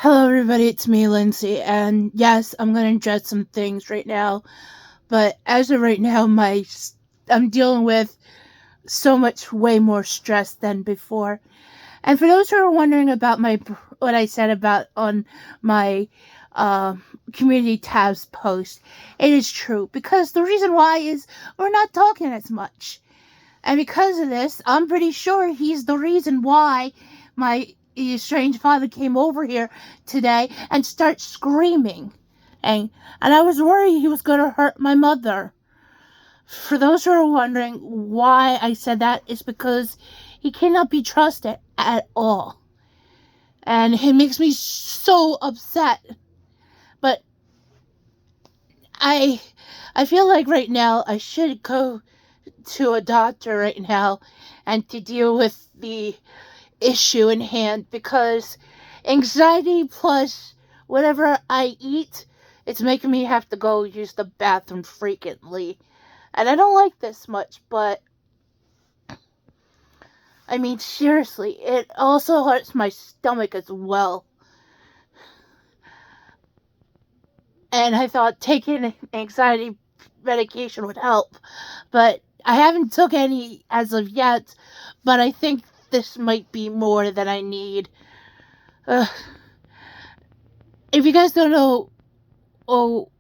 Hello, everybody. It's me, Lindsay, and yes, I'm gonna address some things right now. But as of right now, I'm dealing with so much way more stress than before. And for those who are wondering about what I said about on my uh, community tabs post, it is true because the reason why is we're not talking as much. And because of this, I'm pretty sure he's the reason why my estranged father came over here today and started screaming. And I was worried he was going to hurt my mother. For those who are wondering why I said that, is because he cannot be trusted at all. And it makes me so upset. But I I feel like right now I should go to a doctor right now and to deal with the issue in hand because anxiety plus whatever I eat, it's making me have to go use the bathroom frequently. And I don't like this much, but I mean, seriously, it also hurts my stomach as well. And I thought taking anxiety medication would help, but I haven't took any as of yet, but I think this might be more than I need. Uh, if you guys don't know, oh,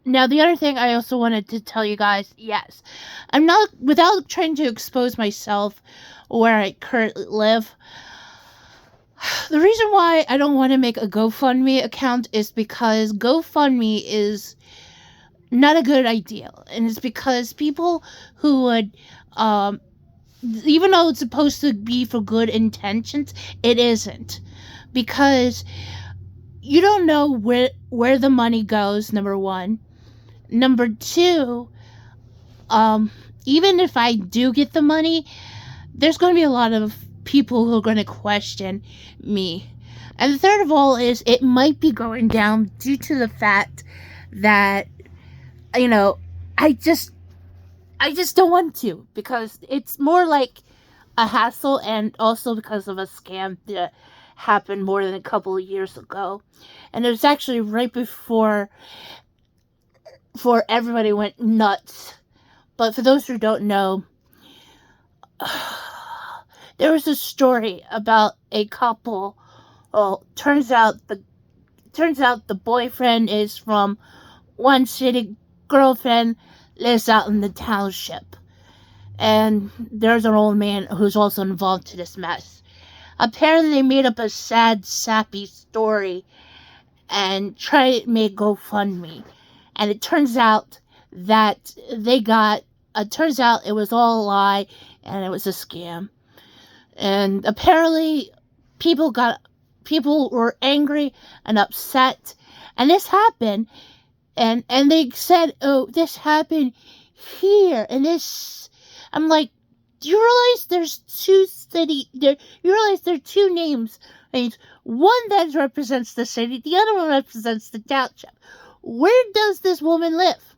now the other thing I also wanted to tell you guys, yes, I'm not, without trying to expose myself where I currently live, the reason why I don't want to make a GoFundMe account is because GoFundMe is not a good idea. And it's because people who would, even though it's supposed to be for good intentions, it isn't. Because you don't know where the money goes, number one. Number two, even if I do get the money, there's going to be a lot of people who are going to question me. And the third of all is it might be going down due to the fact that, you know, I just don't want to, because it's more like a hassle, and also because of a scam that happened more than a couple of years ago. And it was actually right before everybody went nuts. But for those who don't know, there was a story about a couple. Well, turns out the boyfriend is from one city, girlfriend lives out in the township. And there's an old man who's also involved in this mess. Apparently they made up a sad, sappy story and tried to make GoFundMe. And it turns out that turns out it was all a lie and it was a scam. And apparently people were angry and upset. And this happened, and they said, "Oh, this happened here." And this, I'm like, do you realize there's you realize there are two names? I mean, one that represents the city, the other one represents the township. Where does this woman live?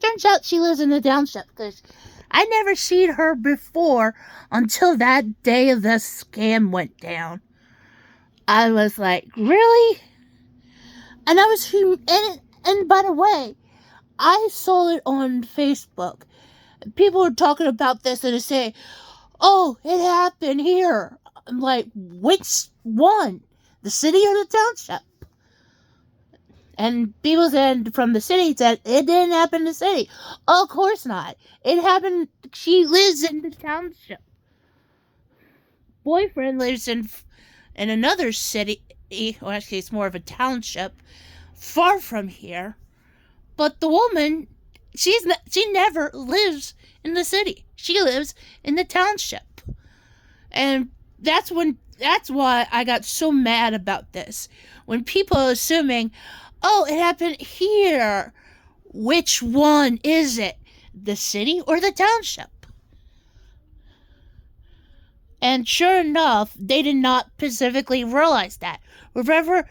Turns out she lives in the township, because I never seen her before until that day the scam went down. I was like, really? And and by the way, I saw it on Facebook. People were talking about this and they say, "Oh, it happened here." I'm like, which one? The city or the township? And people said from the city said it didn't happen in the city. Oh, of course not. It happened. She lives in the township. Boyfriend lives in another city. Well, actually, it's more of a township, far from here. But the woman, she never lives in the city. She lives in the township, and that's why I got so mad about this. When people are assuming, "Oh, it happened here." Which one is it? The city or the township? And sure enough, they did not specifically realize that. Whoever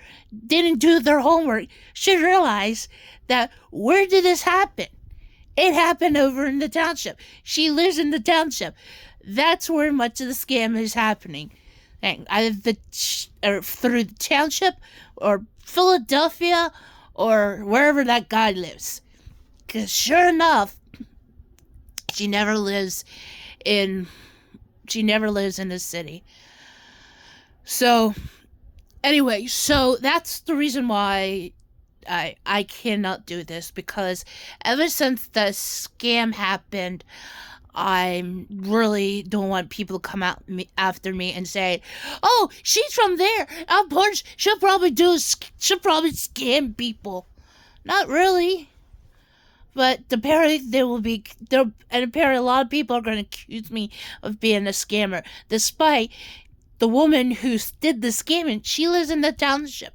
didn't do their homework should realize that, where did this happen? It happened over in the township. She lives in the township. That's where much of the scam is happening. either or through the township or Philadelphia or wherever that guy lives. Because sure enough, she never lives in the city. So anyway, so that's the reason why I cannot do this, because ever since the scam happened, I really don't want people to come after me and say, "Oh, she's from there. Of course, she'll probably scam people." Not really, but apparently there will be there, and apparently a lot of people are going to accuse me of being a scammer, despite the woman who did the scamming. She lives in the township.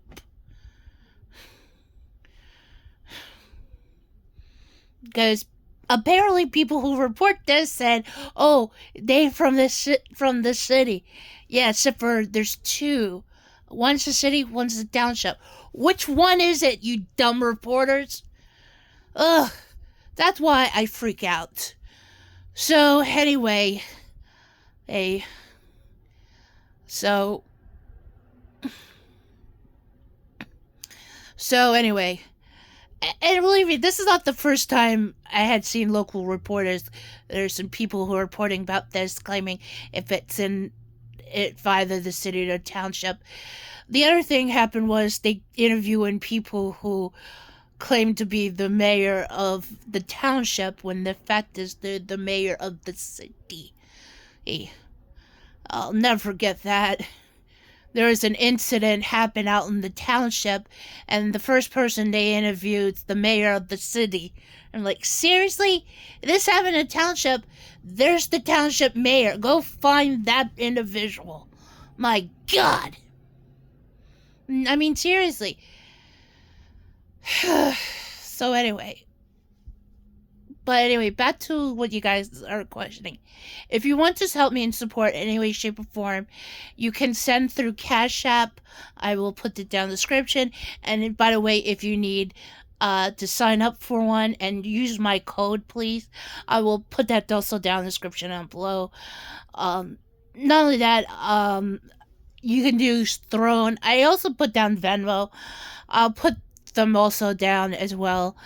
Because apparently people who report this said, "Oh, they from the city." Yeah, except for there's two. One's the city, one's the township. Which one is it, you dumb reporters? Ugh, that's why I freak out. So anyway, hey, so anyway, and believe me, this is not the first time I had seen local reporters. There's some people who are reporting about this, claiming if it's in either the city or the township. The other thing happened was they interviewing people who claim to be the mayor of the township when the fact is they're the mayor of the city. Hey, I'll never forget that. There was an incident happened out in the township, and the first person they interviewed is the mayor of the city. I'm like, seriously? This happened in a township? There's the township mayor. Go find that individual. My God. I mean, seriously. So anyway. But anyway, back to what you guys are questioning. If you want to help me and support in any way, shape, or form, you can send through Cash App. I will put it down in the description. And by the way, if you need to sign up for one and use my code, please, I will put that also down in the description down below. Not only that, you can do Throne. I also put down Venmo. I'll put them also down as well.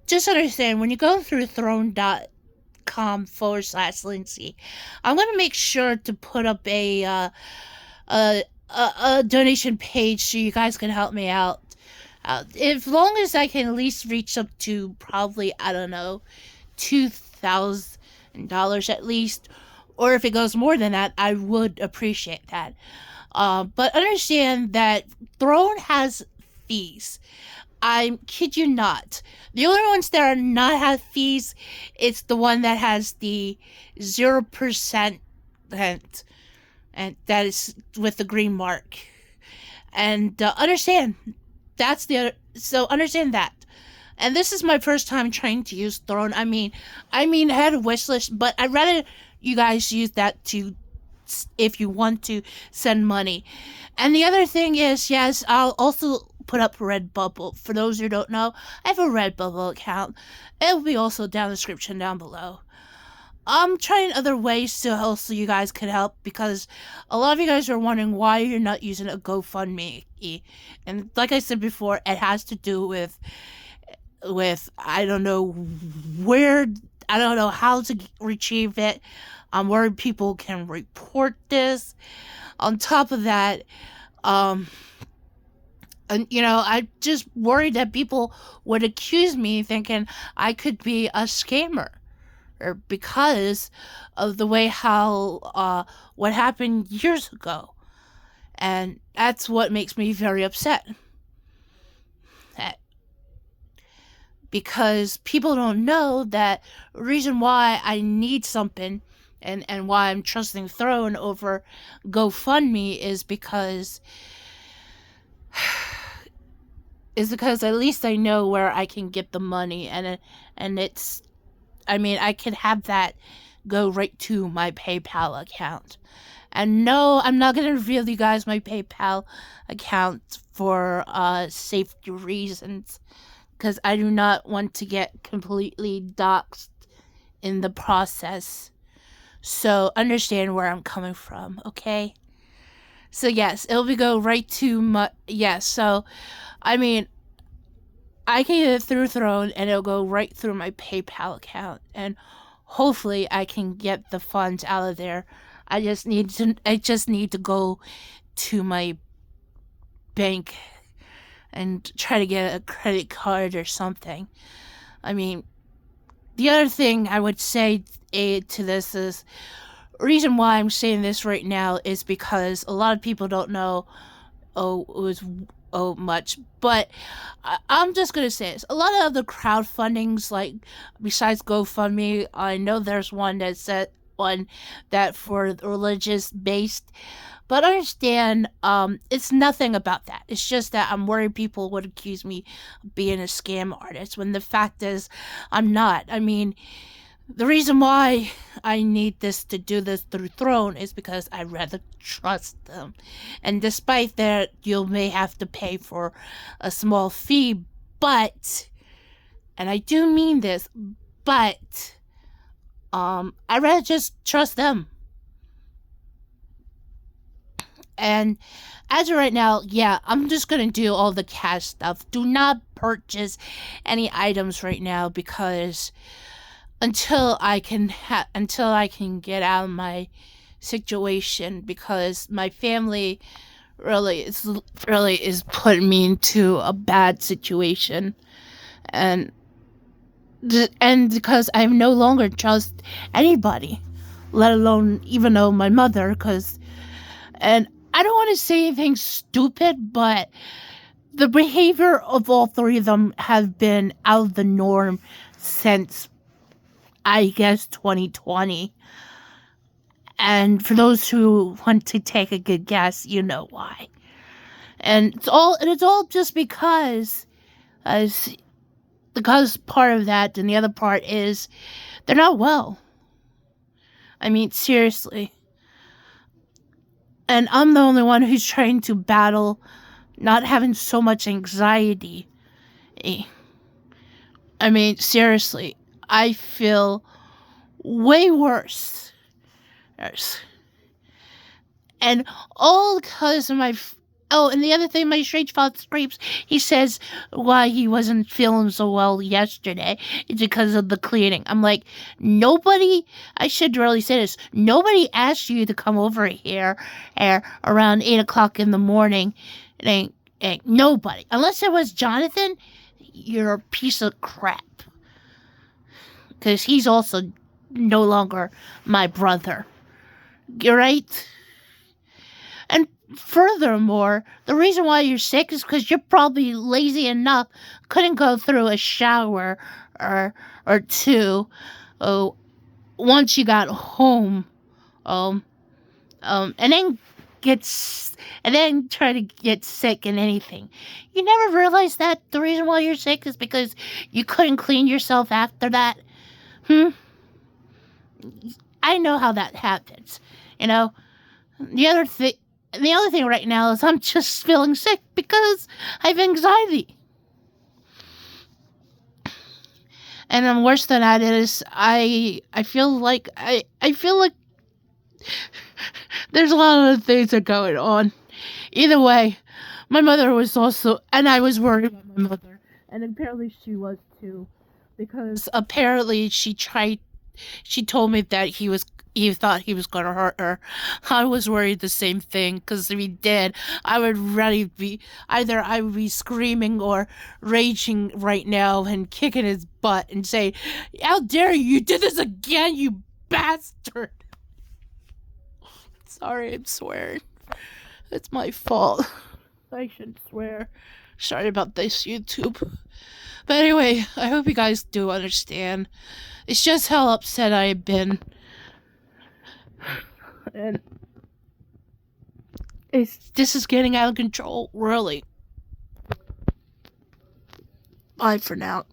Just understand, when you go through throne.com/Lindsay, I'm going to make sure to put up a donation page so you guys can help me out. As long as I can at least reach up to probably, I don't know, $2,000 at least. Or if it goes more than that, I would appreciate that. But understand that Throne has fees. I kid you not. The only ones that are not have fees, it's the one that has the 0%, and that is with the green mark. And understand, that's the other. So understand that. And this is my first time trying to use Throne. I mean, I had a wish list, but I'd rather you guys use that to, if you want to send money. And the other thing is, yes, I'll also put up Redbubble. For those who don't know, I have a Redbubble account. It will be also down in the description down below. I'm trying other ways to also you guys can help, because a lot of you guys are wondering why you're not using a GoFundMe. And like I said before, it has to do with I don't know how to retrieve it. I'm worried people can report this. On top of that, and I just worried that people would accuse me thinking I could be a scammer, or because of the way how what happened years ago, and that's what makes me very upset. Because people don't know that reason why I need something and why I'm trusting Throne over GoFundMe is because at least I know where I can get the money, and it's, I can have that go right to my PayPal account. And no, I'm not going to reveal you guys my PayPal account for safety reasons, because I do not want to get completely doxxed in the process. So understand where I'm coming from, okay? So yes, it'll be go right to my yes. So I mean, I can get it through Throne, and it'll go right through my PayPal account, and hopefully I can get the funds out of there. I just need to go to my bank and try to get a credit card or something. I mean, the other thing I would say to this is reason why I'm saying this right now is because a lot of people don't know it was much, but I'm just gonna say this. A lot of the crowdfundings, like besides GoFundMe, I know there's one that said one that for religious based, but understand, it's nothing about that. It's just that I'm worried people would accuse me of being a scam artist when the fact is I'm not. I mean, the reason why I need this to do this through Throne is because I rather trust them. And despite that, you may have to pay for a small fee, but, and I do mean this, but, I rather just trust them. And as of right now, yeah, I'm just gonna do all the cash stuff. Do not purchase any items right now because until I can get out of my situation, because my family really is putting me into a bad situation, and because I no longer trust anybody, let alone even though my mother, because, and I don't want to say anything stupid, but the behavior of all three of them have been out of the norm since, I guess, 2020. And for those who want to take a good guess, you know why. And it's all just because part of that, and the other part is they're not well. I mean, seriously. And I'm the only one who's trying to battle not having so much anxiety. I mean, seriously, I feel way worse. And all because of my. Oh, and the other thing, my strange father screams. He says why he wasn't feeling so well yesterday is because of the cleaning. I'm like, nobody. I should really say this. Nobody asked you to come over here around 8 o'clock in the morning. Ain't nobody, unless it was Jonathan. You're a piece of crap. Because he's also no longer my brother. You're right. And furthermore, the reason why you're sick is because you're probably lazy enough, couldn't go through a shower or two, once you got home, and then and then try to get sick and anything. You never realized that the reason why you're sick is because you couldn't clean yourself after that. I know how that happens. You know, the other thing right now is I'm just feeling sick because I have anxiety. And worse than that is I feel like there's a lot of things that are going on. Either way, my mother was also, and I was worried about my mother, and apparently she was too, because apparently she told me that he thought he was gonna hurt her. I was worried the same thing, because if he did, I would be screaming or raging right now and kicking his butt and say, "How dare you did this again, you bastard!" Sorry, I'm swearing. It's my fault. I shouldn't swear. Sorry about this, YouTube. But anyway, I hope you guys do understand. It's just how upset I have been. And this is getting out of control, really. Bye for now.